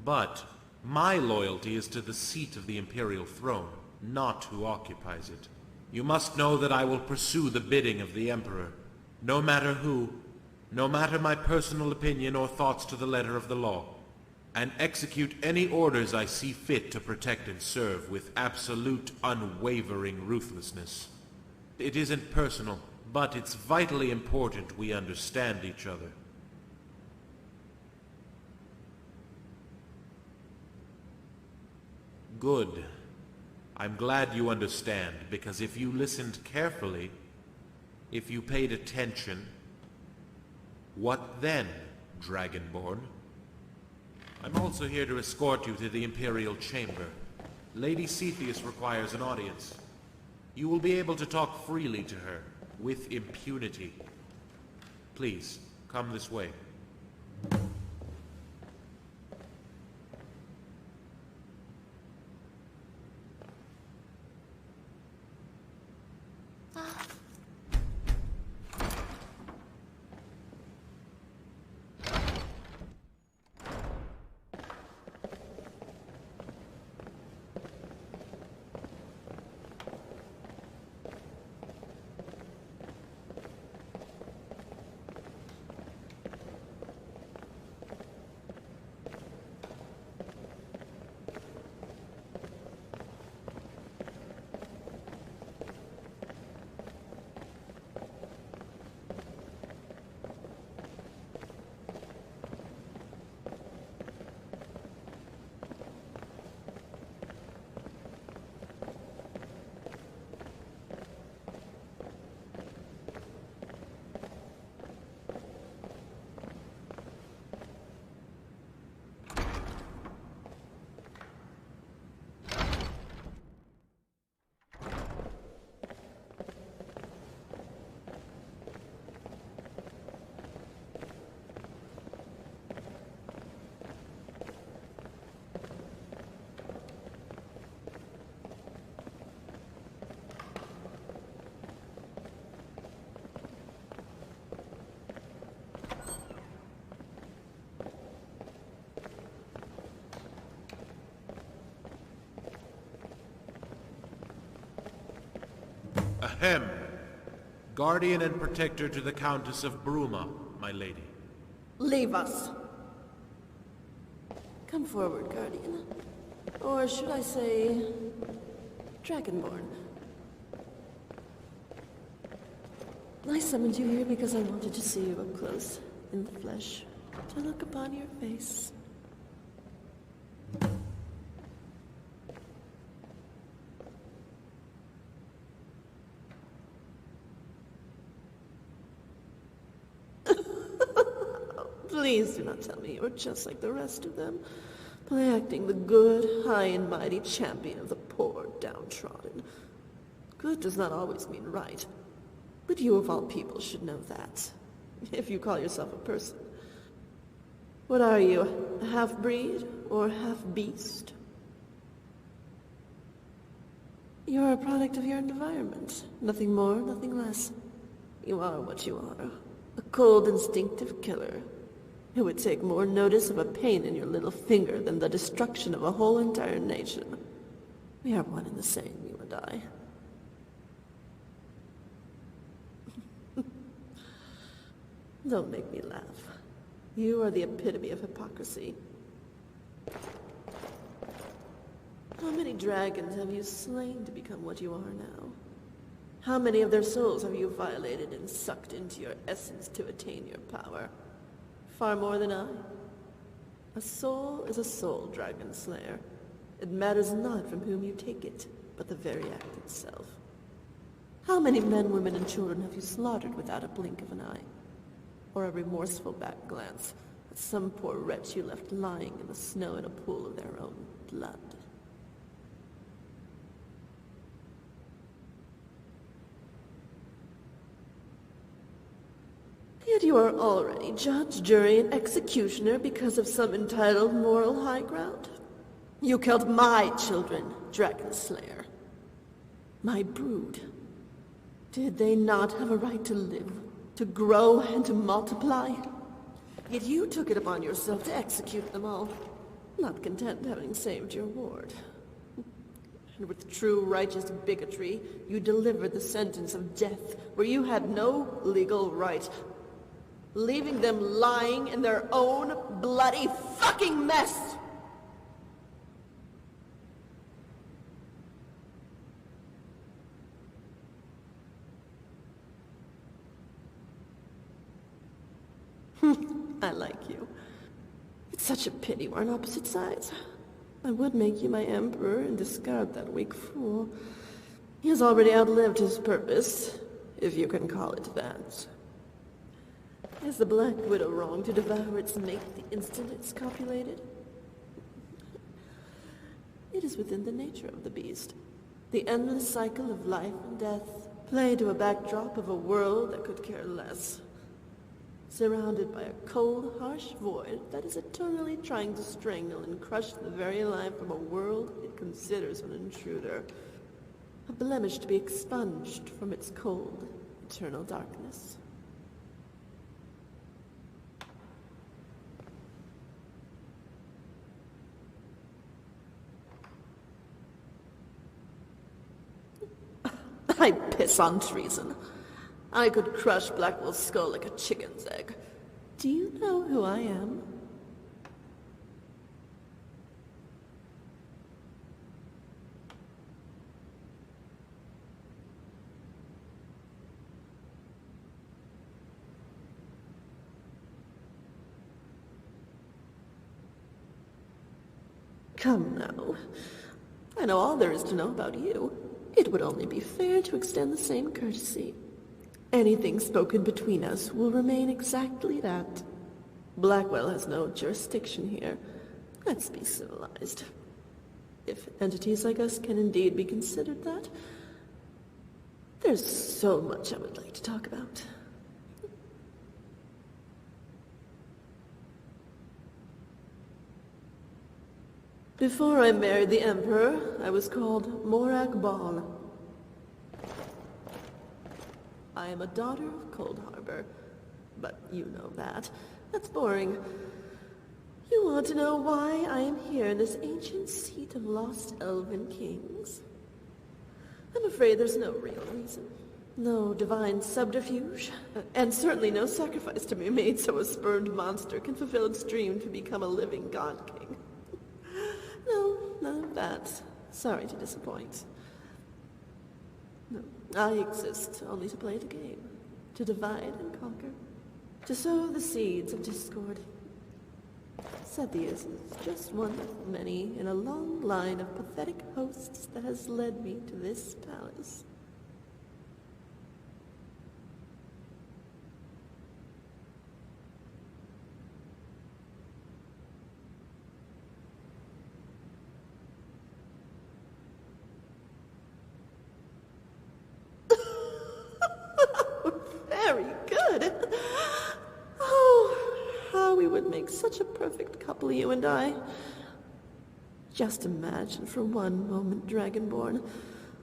But my loyalty is to the seat of the Imperial throne, not who occupies it. You must know that I will pursue the bidding of the Emperor, no matter who, no matter my personal opinion or thoughts to the letter of the law, and execute any orders I see fit to protect and serve with absolute, unwavering ruthlessness. It isn't personal, but it's vitally important we understand each other. Good. I'm glad you understand, because if you listened carefully, if you paid attention, what then, Dragonborn? I'm also here to escort you to the Imperial Chamber. Lady Cepheus requires an audience. You will be able to talk freely to her, with impunity. Please, come this way. Ahem. Guardian and protector to the Countess of Bruma, my lady. Leave us. Come forward, Guardian. Or should I say, Dragonborn. I summoned you here because I wanted to see you up close, in the flesh, to look upon your face. Please do not tell me you're just like the rest of them, play acting the good, high and mighty champion of the poor downtrodden. Good does not always mean right, but you of all people should know that, if you call yourself a person. What are you, a half-breed or half-beast? You're a product of your environment, nothing more, nothing less. You are what you are, a cold, instinctive killer. Who would take more notice of a pain in your little finger than the destruction of a whole entire nation. We are one and the same, you and I. Don't make me laugh. You are the epitome of hypocrisy. How many dragons have you slain to become what you are now? How many of their souls have you violated and sucked into your essence to attain your power? Far more than I. A soul is a soul, Dragon Slayer. It matters not from whom you take it, but the very act itself. How many men, women, and children have you slaughtered without a blink of an eye? Or a remorseful back glance at some poor wretch you left lying in the snow in a pool of their own blood? Yet you are already judge, jury, and executioner because of some entitled moral high ground. You killed my children, Dragon Slayer. My brood. Did they not have a right to live, to grow, and to multiply? Yet you took it upon yourself to execute them all, not content having saved your ward. And with true righteous bigotry, you delivered the sentence of death where you had no legal right, leaving them lying in their own bloody fucking mess! I like you. It's such a pity we're on opposite sides. I would make you my emperor and discard that weak fool. He has already outlived his purpose, if you can call it that. Is the Black Widow wrong to devour its mate the instant it's copulated? It is within the nature of the beast. The endless cycle of life and death, played to a backdrop of a world that could care less. Surrounded by a cold, harsh void that is eternally trying to strangle and crush the very life of a world it considers an intruder. A blemish to be expunged from its cold, eternal darkness. I piss on treason. I could crush Blackwell's skull like a chicken's egg. Do you know who I am? Come now. I know all there is to know about you. It would only be fair to extend the same courtesy. Anything spoken between us will remain exactly that. Blackwell has no jurisdiction here. Let's be civilized. If entities like us can indeed be considered that, there's so much I would like to talk about. Before I married the Emperor, I was called Morak Bal. I am a daughter of Cold Harbor, but you know that. That's boring. You want to know why I am here in this ancient seat of lost elven kings? I'm afraid there's no real reason. No divine subterfuge, and certainly no sacrifice to be made so a spurned monster can fulfill its dream to become a living god king. No, none of that. Sorry to disappoint. No, I exist only to play the game, to divide and conquer, to sow the seeds of discord. Sethius is just one of many in a long line of pathetic hosts that has led me to this palace. Very good. Oh, how we would make such a perfect couple, you and I. Just imagine for one moment, Dragonborn,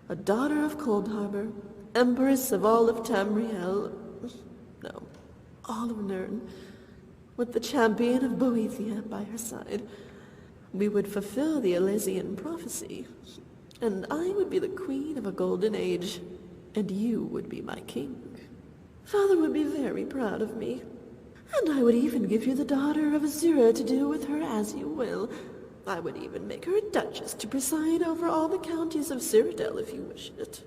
a daughter of Cold Harbor, Empress of all of Tamriel, no, all of Nirn, with the champion of Boethia by her side. We would fulfill the Elysian prophecy, and I would be the queen of a golden age, and you would be my king. Father would be very proud of me, and I would even give you the daughter of Azura to do with her as you will. I would even make her a duchess to preside over all the counties of Cyrodiil if you wish it.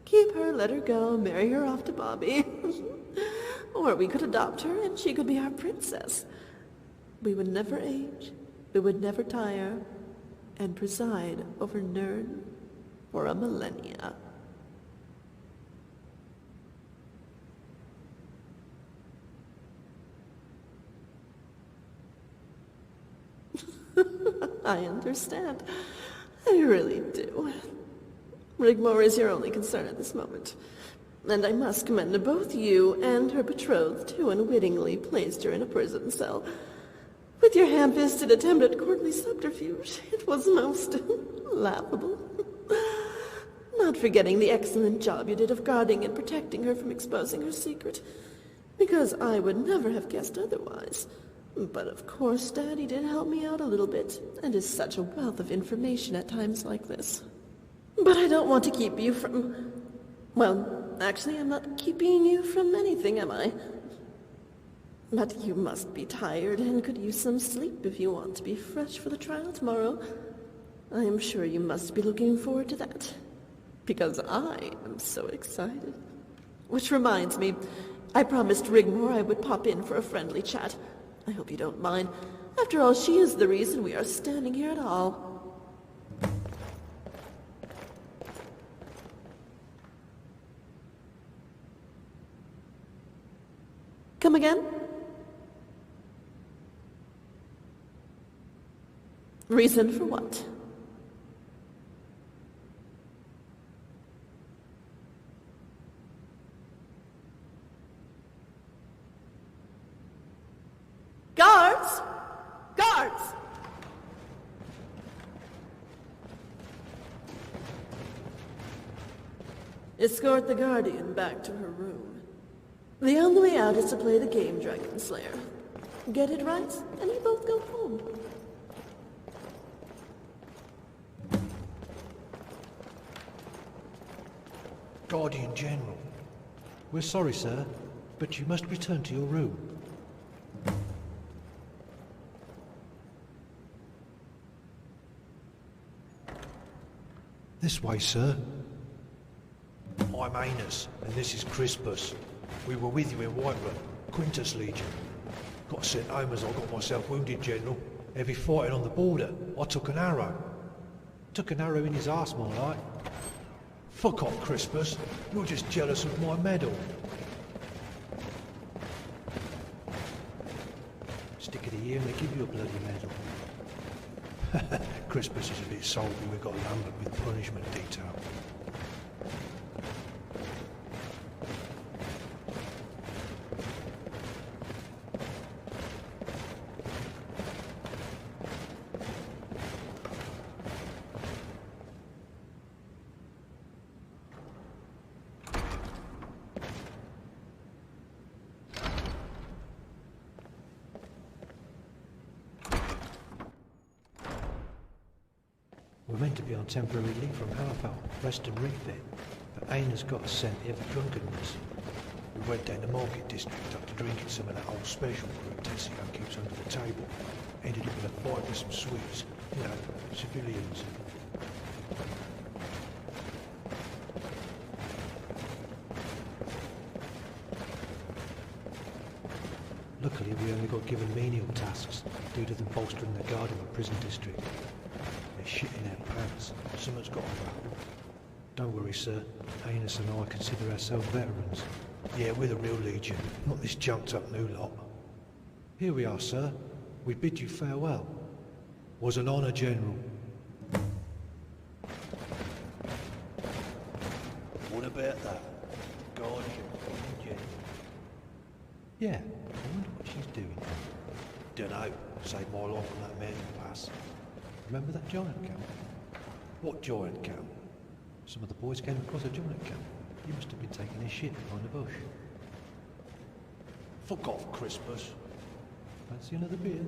Keep her, let her go, marry her off to Bobby. Or we could adopt her and she could be our princess. We would never age, we would never tire, and preside over Nirn for a millennia. I understand. I really do. Rigmor is your only concern at this moment. And I must commend both you and her betrothed who unwittingly placed her in a prison cell. With your ham-fisted attempt at courtly subterfuge, it was most laughable. Not forgetting the excellent job you did of guarding and protecting her from exposing her secret, because I would never have guessed otherwise. But of course, Daddy did help me out a little bit, and is such a wealth of information at times like this. But I don't want to keep you from... Well, actually, I'm not keeping you from anything, am I? But you must be tired and could use some sleep if you want to be fresh for the trial tomorrow. I am sure you must be looking forward to that, because I am so excited. Which reminds me, I promised Rigmor I would pop in for a friendly chat. I hope you don't mind. After all, she is the reason we are standing here at all. Come again? Reason for what? Guards! Guards! Escort the Guardian back to her room. The only way out is to play the game, Dragon Slayer. Get it right, and you both go home. Guardian General, we're sorry, sir, but you must return to your room. This way, sir. I'm Anus, and this is Crispus. We were with you in Whiterun, Quintus Legion. Got sent home as I got myself wounded, General. Heavy fighting on the border. I took an arrow. Took an arrow in his arse, more like. Fuck off, Crispus. You're just jealous of my medal. Stick it here and they give you a bloody medal. Crispus is a bit salty. We got lumbered with punishment detail. We're meant to be on temporary leave from Halfhour, rest and refit, but Aina's got us sent here for drunkenness. We went down the market district after drinking some of that old special fruit Tessio keeps under the table. Ended up in a fight with some sweets, you know, civilians. Luckily, we only got given menial tasks due to them bolstering the guard in the prison district. They're shit in their pants. Someone's got to rattle. Don't worry, sir. Anus and I consider ourselves veterans. Yeah, we're the real Legion, not this junked-up new lot. Here we are, sir. We bid you farewell. Was an honour, General. What about that? Guardian, General. Yeah, I wonder what she's doing. Dunno. Saved my life on that mountain pass. Remember that giant camp? What giant camp? Some of the boys came across a giant camp. You must have been taking a shit behind a bush. Fuck off, Crispus. Fancy another beer?